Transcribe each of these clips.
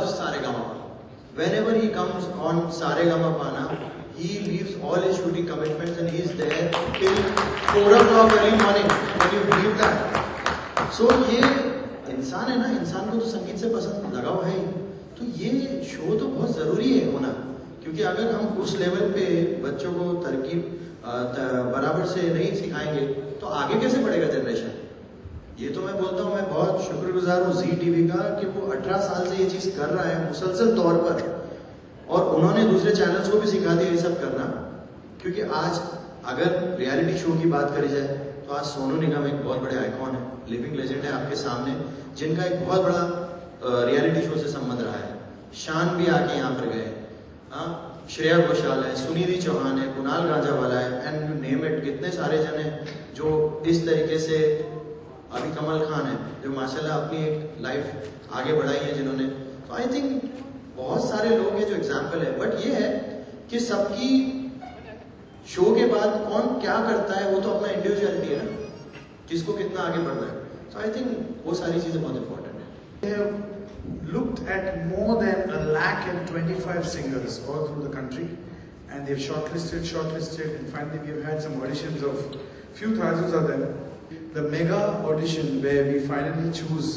loves Saregama. Whenever he comes on Saregama, he leaves all his shooting commitments and he is there till 4 o'clock early morning. Can you believe that? So ये इंसान है ना, इंसान को तो संगीत से पसंद लगा हुआ है, तो ये शो तो बहुत ज़रूरी है होना, क्योंकि अगर हम उस लेवल पे बच्चों को तरकीब बराबर से नहीं सिखाएंगे तो आगे कैसे बढ़ेगा जनरेशन। ये तो मैं बोलता हूँ, मैं बहुत शुक्रगुजार हूँ जी टीवी का कि वो 18 साल से ये चीज़ कर रहा है मुसलसल तौर पर, और उन्होंने दूसरे चैनल्स को भी सिखा दिया ये सब करना। क्योंकि आज अगर रियलिटी शो की बात करी जाए तो आज सोनू निगम एक बहुत बड़े आइकॉन है, लिविंग लेजेंड है आपके सामने, जिनका एक बहुत बड़ा रियलिटी शो से संबंध रहा है। शान भी आके यहाँ पर गए, हाँ, श्रेया घोषाल है, सुनिधि चौहान है, कुणाल गांजावाला है, एंड यू नेम इट, कितने सारे जन हैं जो इस तरीके से, अभी कमल खान है जो माशाल्लाह अपनी एक लाइफ आगे बढ़ाई है जिन्होंने। तो आई थिंक बहुत सारे लोग हैं जो एग्जाम्पल है, बट ये है कि सबकी शो के बाद कौन क्या करता है वो तो अपना इंडिविजुअलिटी है ना, किसको कितना आगे बढ़ना है। तो आई थिंक वो सारी चीजें बहुत इंपॉर्टेंट है। They have looked at more than 125 singers all through the country, and they've shortlisted, and finally we've had some auditions of few thousands of them. The mega audition where we finally choose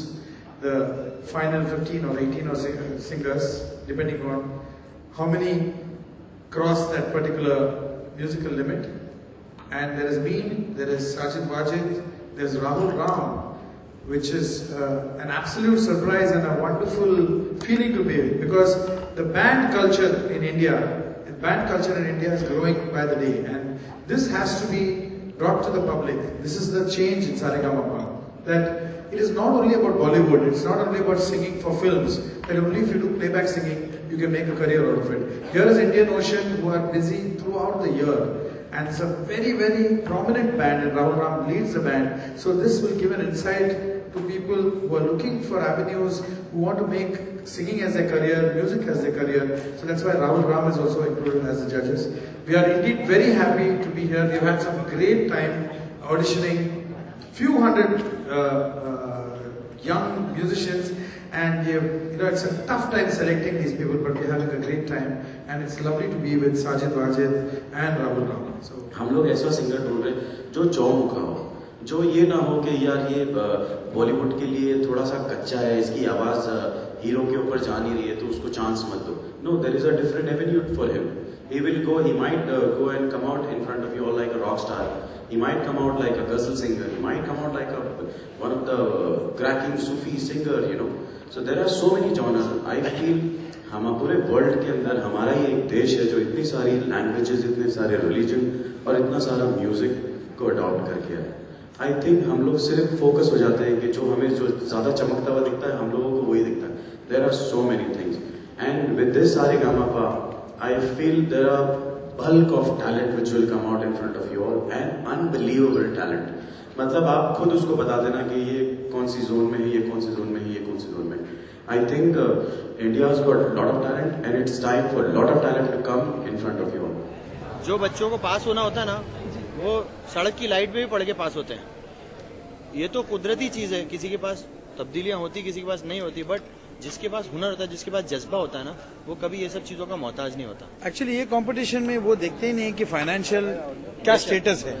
the final 15 or 18 or singers, depending on how many cross that particular musical limit. And there is Sajid Wajid, there's Rahul Ram, which is an absolute surprise and a wonderful feeling to be with, because the band culture in India is growing by the day, and this has to be brought to the public. This is the change in Saregama, that it is not only about Bollywood, it's not only about singing for films, that only if you do playback singing, you can make a career out of it. Here is Indian Ocean, who are busy throughout the year, and it's a very, very prominent band, and Rahul Ram leads the band. So this will give an insight to people who are looking for avenues, who want to make singing as their career, music as their career. So that's why Rahul Ram is also included as the judges. We are indeed very happy to be here. We've had some great time auditioning few hundred young musicians, and it's a tough time selecting these people, but we're having a great time, and it's lovely to be with Sajid Wajid and Rahul Ram. So हम लोग ऐसा singer ढूंढ रहे जो चौमुखा हो, जो ये ना हो कि यार ये बॉलीवुड के लिए थोड़ा सा कच्चा है, इसकी आवाज़ हीरो के ऊपर जा नहीं रही है तो उसको चांस मत दो। No, there is a different avenue for him. He will go, he might go and come out in front of you all like a rock star. He might come out like a ghazal singer. He might come out like one of the cracking Sufi singer, So there are so many genres. I feel हम पूरे world के अंदर हमारा ही एक देश है जो इतनी सारी लैंग्वेजेस, इतने सारे रिलीजन और इतना सारा म्यूजिक को अडॉप्ट करके है. आई थिंक हम लोग सिर्फ फोकस हो जाते हैं कि जो हमें जो ज़्यादा चमकता हुआ दिखता है हम लोगों को वही दिखता है. There are so many things, and with this Saregamapa I feel there are bulk of talent which will come out in front of you all, and unbelievable talent. मतलब आप खुद उसको बता देना कि ये कौन सी जोन में है, ये कौन सी जोन में है, ये कौन सी जोन में. I think India has got a lot of talent, and it's time for a lot of talent to come in front of you all. जो बच्चों को पास होना होता है ना, वो सड़क की लाइट में भी पढ़ के पास होते हैं. ये तो कुदरती चीज है, किसी के पास तब्दीलियां होती, किसी के पास नहीं होती, बट जिसके पास हुनर होता है, जिसके पास जज्बा होता है ना, वो कभी ये सब चीजों का मोहताज नहीं होता. एक्चुअली ये कंपटीशन में वो देखते ही नहीं कि फाइनेंशियल क्या स्टेटस है.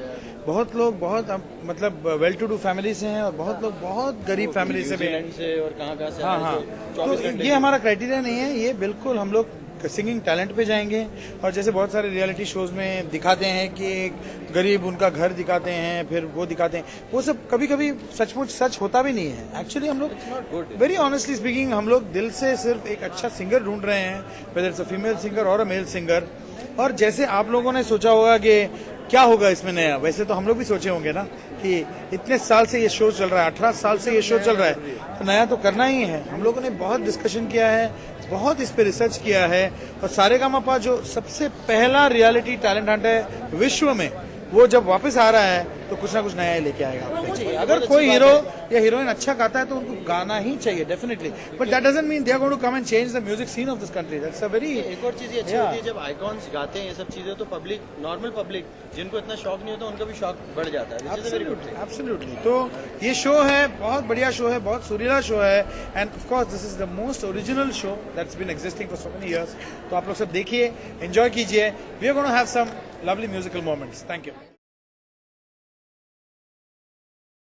बहुत लोग बहुत मतलब वेल टू डू फैमिली से हैं, और बहुत लोग बहुत गरीब फैमिली से भी हैं. और कहाँ से. हाँ. तो ये हमारा क्राइटेरिया नहीं है. ये बिल्कुल हम लोग सिंगिंग टैलेंट पे जाएंगे, और जैसे बहुत सारे रियलिटी शोज में दिखाते हैं कि एक गरीब उनका घर दिखाते हैं, फिर वो दिखाते हैं, वो सब कभी कभी सचमुच सच होता भी नहीं है. एक्चुअली हम लोग वेरी ऑनेस्टली स्पीकिंग, हम लोग दिल से सिर्फ एक अच्छा सिंगर ढूंढ रहे हैं, whether it's a female singer और अ मेल सिंगर. और जैसे आप लोगों ने सोचा होगा कि क्या होगा इसमें नया, वैसे तो हम लोग भी सोचे होंगे ना कि इतने साल से ये शो चल रहा है, 18 साल से ये शो चल रहा है, तो नया तो करना ही है. हम लोगों ने बहुत डिस्कशन किया है, बहुत इस पे रिसर्च किया है, और सारेगामापा जो सबसे पहला रियलिटी टैलेंट हंट है विश्व में, वो जब वापस आ रहा है तो कुछ ना कुछ नया ही लेके आएगा आपके लिए। चाहिए, अगर बहुत कोई अच्छी हीरो बात या हीरोइन अच्छा गाता है तो उनको गाना ही चाहिए definitely, but that doesn't mean they are going to come and change the music scene of this country. That's a very एक और चीज ये अच्छी होती है जब आइकॉन्स गाते हैं ये सब चीजें, तो पब्लिक, नॉर्मल पब्लिक जिनको इतना शौक नहीं होता उनका भी शौक बढ़ जाता है, which is a very good thing. Absolutely. तो ये शो है, बहुत बढ़िया शो है, बहुत सुरीला शो है, and of course this is the most original show that's been existing for so many years. तो आप लोग सब देखिए, एंजॉय कीजिए, we are going to have some lovely musical moments. Thank you.